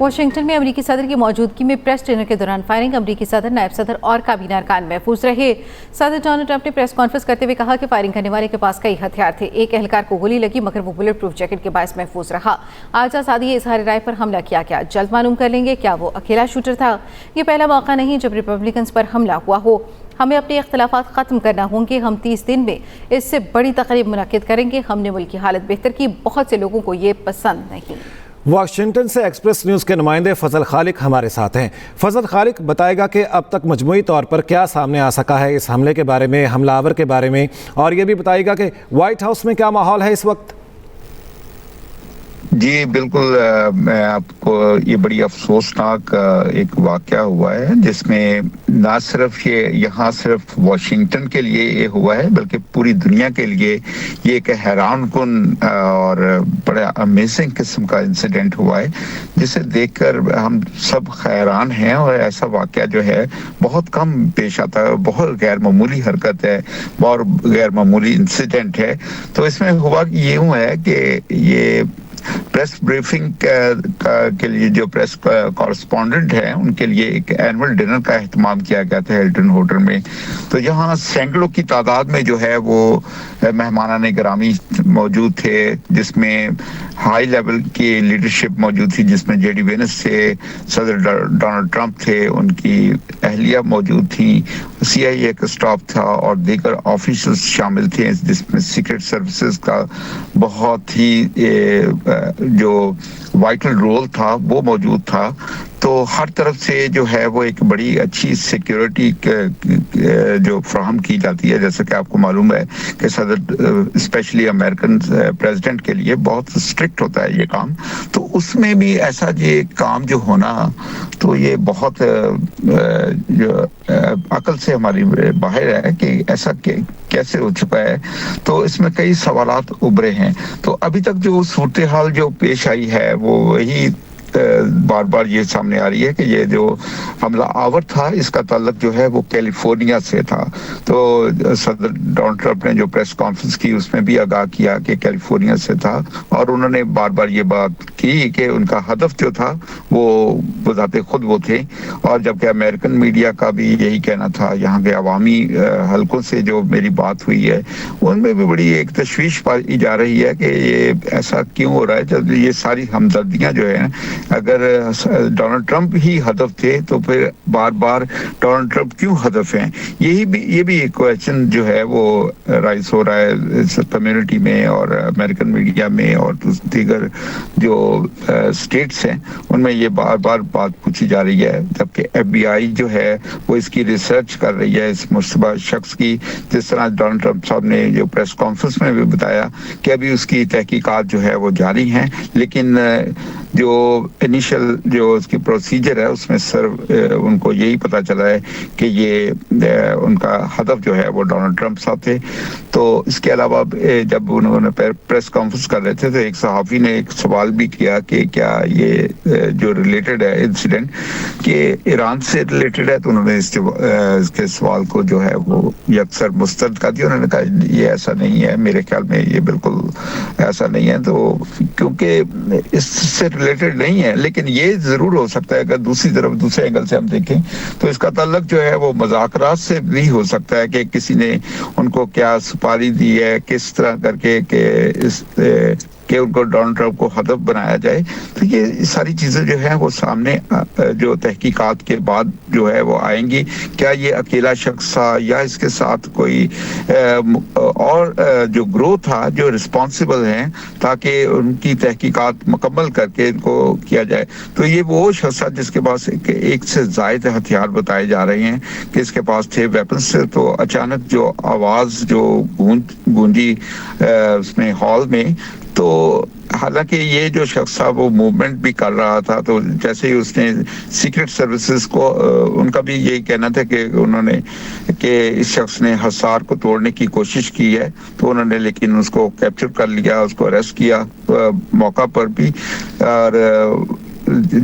Washington میں امریکی صدر کی موجودگی میں پریس ڈنر کے دوران فائرنگ، امریکی صدر، نائب صدر اور کابینہ ارکان محفوظ رہے۔ صدر ڈونلڈ ٹرمپ نے پریس کانفرنس کرتے ہوئے کہا کہ فائرنگ کرنے والے کے پاس کئی ہتھیار تھے۔ ایک اہلکار کو گولی لگی مگر وہ بلٹ پروف جیکٹ کے باعث محفوظ رہا۔ آج آزادی اظہار رائے پر حملہ کیا گیا، جلد معلوم کر لیں گے کیا وہ اکیلا شوٹر تھا۔ یہ پہلا موقع نہیں جب ریپبلکنز پر حملہ ہوا ہو۔ ہمیں اپنے اختلافات ختم کرنا ہوں گے، ہم 30 دن میں اس سے بڑی تقریب منعقد کریں گے، ہم نے ملک کی حالت بہتر کی، بہت سے لوگوں کو یہ پسند نہیں۔ واشنگٹن سے ایکسپریس نیوز کے نمائندے فضل خالق ہمارے ساتھ ہیں۔ فضل خالق بتائے گا کہ اب تک مجموعی طور پر کیا سامنے آ سکا ہے اس حملے کے بارے میں، حملہ آور کے بارے میں، اور یہ بھی بتائے گا کہ وائٹ ہاؤس میں کیا ماحول ہے اس وقت۔ جی بالکل، میں آپ کو یہ بڑی افسوسناک ایک واقعہ ہوا ہے جس میں نہ صرف یہاں صرف واشنگٹن کے لیے یہ ہوا ہے بلکہ پوری دنیا کے لیے یہ ایک حیران کن اور بڑا امیزنگ قسم کا انسیڈنٹ ہوا ہے جسے دیکھ کر ہم سب حیران ہیں، اور ایسا واقعہ جو ہے بہت کم پیش آتا ہے، بہت غیر معمولی حرکت ہے، بہت غیر معمولی انسیڈنٹ ہے۔ تو اس میں ہوا یوں ہے کہ یہ پریس بریفنگ کے لیے جو پریس کورسپونڈنٹ ہیں ان کے لیے ایک اینول ڈنر کا اہتمام کیا گیا تھا ہلٹن ہوٹل میں۔ تو یہاں سینکڑوں کی تعداد میں جو ہے وہ مہمانان گرامی موجود تھے، جس میں ہائی لیول کی لیڈرشپ موجود تھی، جس میں جے ڈی وینس تھے، صدر ڈونلڈ ٹرمپ تھے، ان کی اہلیہ موجود تھیں، سی آئی اے کا اسٹاف تھا اور دیگر آفیشلز شامل تھے، جس میں سیکرٹ سروسز کا بہت ہی جو وائٹل رول تھا وہ موجود تھا۔ تو ہر طرف سے جو ہے وہ ایک بڑی اچھی سیکیورٹی جو فراہم کی جاتی ہے، جیسا کہ آپ کو معلوم ہے کہ صدر اسپیشلی امریکن پریزیڈنٹ کے لیے بہت اسٹرکٹ ہوتا ہے یہ کام۔ تو اس میں بھی ایسا یہ کام جو ہونا تو یہ بہت جو عقل سے ہماری باہر ہے کہ ایسا کیسے ہو چکا ہے۔ تو اس میں کئی سوالات ابھرے ہیں۔ تو ابھی تک جو صورتحال جو پیش آئی ہے وہ وہی بار بار یہ سامنے آ رہی ہے کہ یہ جو حملہ آور تھا اس کا تعلق جو ہے وہ کیلیفورنیا سے تھا۔ تو صدر ڈونلڈ ٹرمپ نے جو پریس کانفرنس کی اس میں بھی آگاہ کیا کہ کیلیفورنیا سے تھا، اور انہوں نے بار بار یہ بات کی کہ ان کا ہدف جو تھا وہ بذات خود وہ تھے، اور جبکہ امریکن میڈیا کا بھی یہی کہنا تھا، یہاں کے عوامی حلقوں سے جو میری بات ہوئی ہے ان میں بھی بڑی ایک تشویش پائی جا رہی ہے کہ یہ ایسا کیوں ہو رہا ہے، جب یہ ساری ہمدردیاں جو ہیں اگر ڈونلڈ ٹرمپ ہی ہدف تھے تو پھر بار بار ڈونلڈ ٹرمپ کیوں ہدف ہیں۔ یہ بھی ایک کویسچن جو ہے وہ رائز ہو رہا ہے اس کمیونٹی میں اور امریکن میڈیا میں اور دیگر جو اسٹیٹس ہیں ان میں یہ بار بار بات پوچھی جا رہی ہے، جبکہ ایف بی آئی جو ہے وہ اس کی ریسرچ کر رہی ہے اس مشتبہ شخص کی، جس طرح ڈونلڈ ٹرمپ صاحب نے جو پریس کانفرنس میں بھی بتایا کہ ابھی اس کی تحقیقات جو ہے وہ جاری ہیں، لیکن جو انیشل جو اس کی پروسیجر ہے اس میں صرف ان کو یہی پتا چلا ہے کہ یہ ان کا ہدف جو ہے وہ ڈونلڈ ٹرمپ صاحب تھے۔ تو اس کے علاوہ جب انہوں نے پریس کانفرنس کر رہے تھے تو ایک صحافی نے ایک سوال بھی کیا کہ کیا یہ جو ریلیٹڈ ہے انسیڈنٹ کہ ایران سے ریلیٹڈ ہے، تو انہوں نے اس کے سوال کو جو ہے وہ یکسر مسترد کر دیا۔ انہوں نے کہا یہ ایسا نہیں ہے، میرے خیال میں یہ بالکل ایسا نہیں ہے، تو کیونکہ اس سے ریلیٹڈ نہیں ہے، لیکن یہ ضرور ہو سکتا ہے اگر دوسری طرف دوسرے اینگل سے ہم دیکھیں تو اس کا تعلق جو ہے وہ مذاکرات سے بھی ہو سکتا ہے کہ کسی نے ان کو کیا سپاری دی ہے، کس طرح کر کے کہ ان کو ڈونلڈ ٹرمپ کو ہدف بنایا جائے۔ تو یہ ساری چیزیں جو ہیں وہ سامنے جو تحقیقات کے بعد جو ہے وہ آئیں گی۔ کیا یہ اکیلا شخص تھا یا اس کے ساتھ کوئی اور جو گروہ تھا جو رسپانسبل ہیں تاکہ ان کی تحقیقات مکمل کر کے ان کو کیا جائے۔ تو یہ وہ شخص تھا جس کے پاس ایک سے زائد ہتھیار بتائے جا رہے ہیں کہ اس کے پاس تھے ویپنس سے۔ تو اچانک جو آواز جو گونجی اس میں ہال میں، تو حالانکہ یہ جو شخص تھا وہ موومنٹ بھی کر رہا تھا، تو جیسے ہی اس نے سیکرٹ سروسز کو ان کا بھی یہی کہنا تھا کہ انہوں نے کہ اس شخص نے حصار کو توڑنے کی کوشش کی ہے، تو انہوں نے لیکن اس کو کیپچر کر لیا، اس کو اریسٹ کیا موقع پر بھی، اور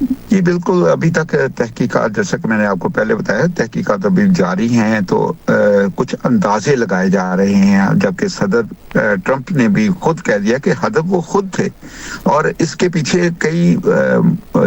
جی بالکل، ابھی تک تحقیقات جیسا کہ میں نے آپ کو پہلے بتایا تحقیقات ابھی جاری ہیں، تو کچھ اندازے لگائے جا رہے ہیں، جبکہ صدر ٹرمپ نے بھی خود کہہ دیا کہ ہدف وہ خود تھے اور اس کے پیچھے کئی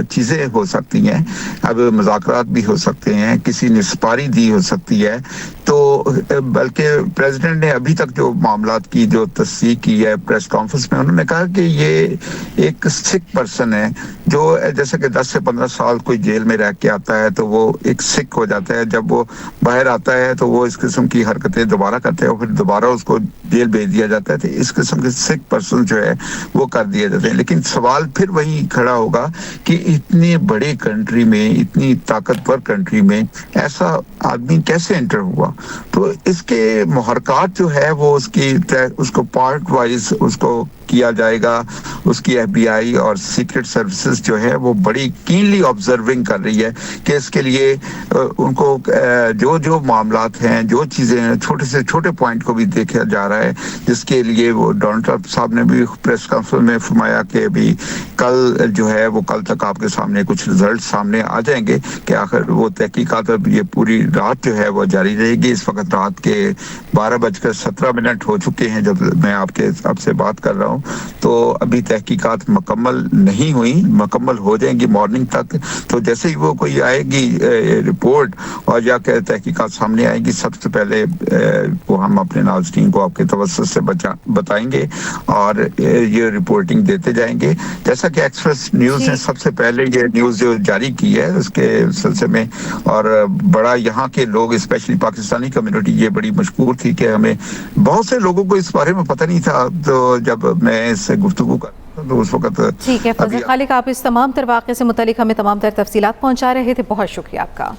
چیزیں ہو سکتی ہیں، اب مذاکرات بھی ہو سکتے ہیں، کسی نے سپاری دی ہو سکتی ہے، تو بلکہ پریزیڈنٹ نے ابھی تک جو معاملات کی جو تصدیق کی ہے پریس کانفرنس میں، انہوں نے کہا کہ یہ ایک سکھ پرسن ہے جو جیسے کہ 10 سے 15 سال کوئی جیل میں رہ کے آتا ہے تو وہ ایک سکھ ہو جاتا ہے، جب وہ باہر آتا ہے تو وہ اس قسم کی حرکتیں دوبارہ کرتے ہیں اور پھر دوبارہ اس کو جیل بھیج دیا جاتا ہے، تو اس قسم کے سکھ پرسن جو ہے وہ کر دیے جاتے ہیں۔ لیکن سوال پھر وہی کھڑا ہوگا کہ اتنی بڑی کنٹری میں، اتنی طاقتور کنٹری میں ایسا آدمی کیسے انٹر ہوا؟ تو اس کے محرکات جو ہے وہ اس کو پارٹ وائز اس کو کیا جائے گا، اس کی ایف بی آئی اور سیکرٹ سروسز جو ہے وہ بڑی کینلی آبزرونگ کر رہی ہے کہ اس کے لیے ان کو جو معاملات ہیں، جو چیزیں ہیں، چھوٹے سے چھوٹے پوائنٹ کو بھی دیکھا جا رہا ہے، جس کے لیے وہ ڈونلڈ ٹرمپ صاحب نے بھی پریس کانفرنس میں فرمایا کہ ابھی کل جو ہے وہ کل تک آپ کے سامنے کچھ رزلٹ سامنے آ جائیں گے کہ آخر وہ تحقیقات اب یہ پوری رات جو ہے وہ جاری رہے گی۔ اس وقت رات کے 12:17 ہو چکے ہیں جب میں آپ سے بات کر رہا ہوں، تو ابھی تحقیقات مکمل نہیں ہوئی، مکمل ہو جائیں گی مارننگ تک، تو جیسے ہی وہ کوئی آئے گی رپورٹ اور یا کہ تحقیقات سامنے آئے گی، سب سے پہلے وہ ہم اپنے ناظرین کو آپ کے توسط سے بتائیں گے اور یہ رپورٹنگ دیتے جائیں گے۔ جیسا کہ ایکسپریس نیوز نے سب سے پہلے یہ نیوز جو جاری کی ہے اس کے سلسلے میں، اور بڑا یہاں کے لوگ اسپیشلی پاکستانی کمیونٹی یہ بڑی مشکور تھی کہ ہمیں بہت سے لوگوں کو اس بارے میں پتہ نہیں تھا، تو جب میں اس سے گفتگو کرتا تو اس وقت ٹھیک ہے فضل خالق، آپ اس تمام تر واقعے سے متعلق ہمیں تمام تر تفصیلات پہنچا رہے تھے، بہت شکریہ آپ کا۔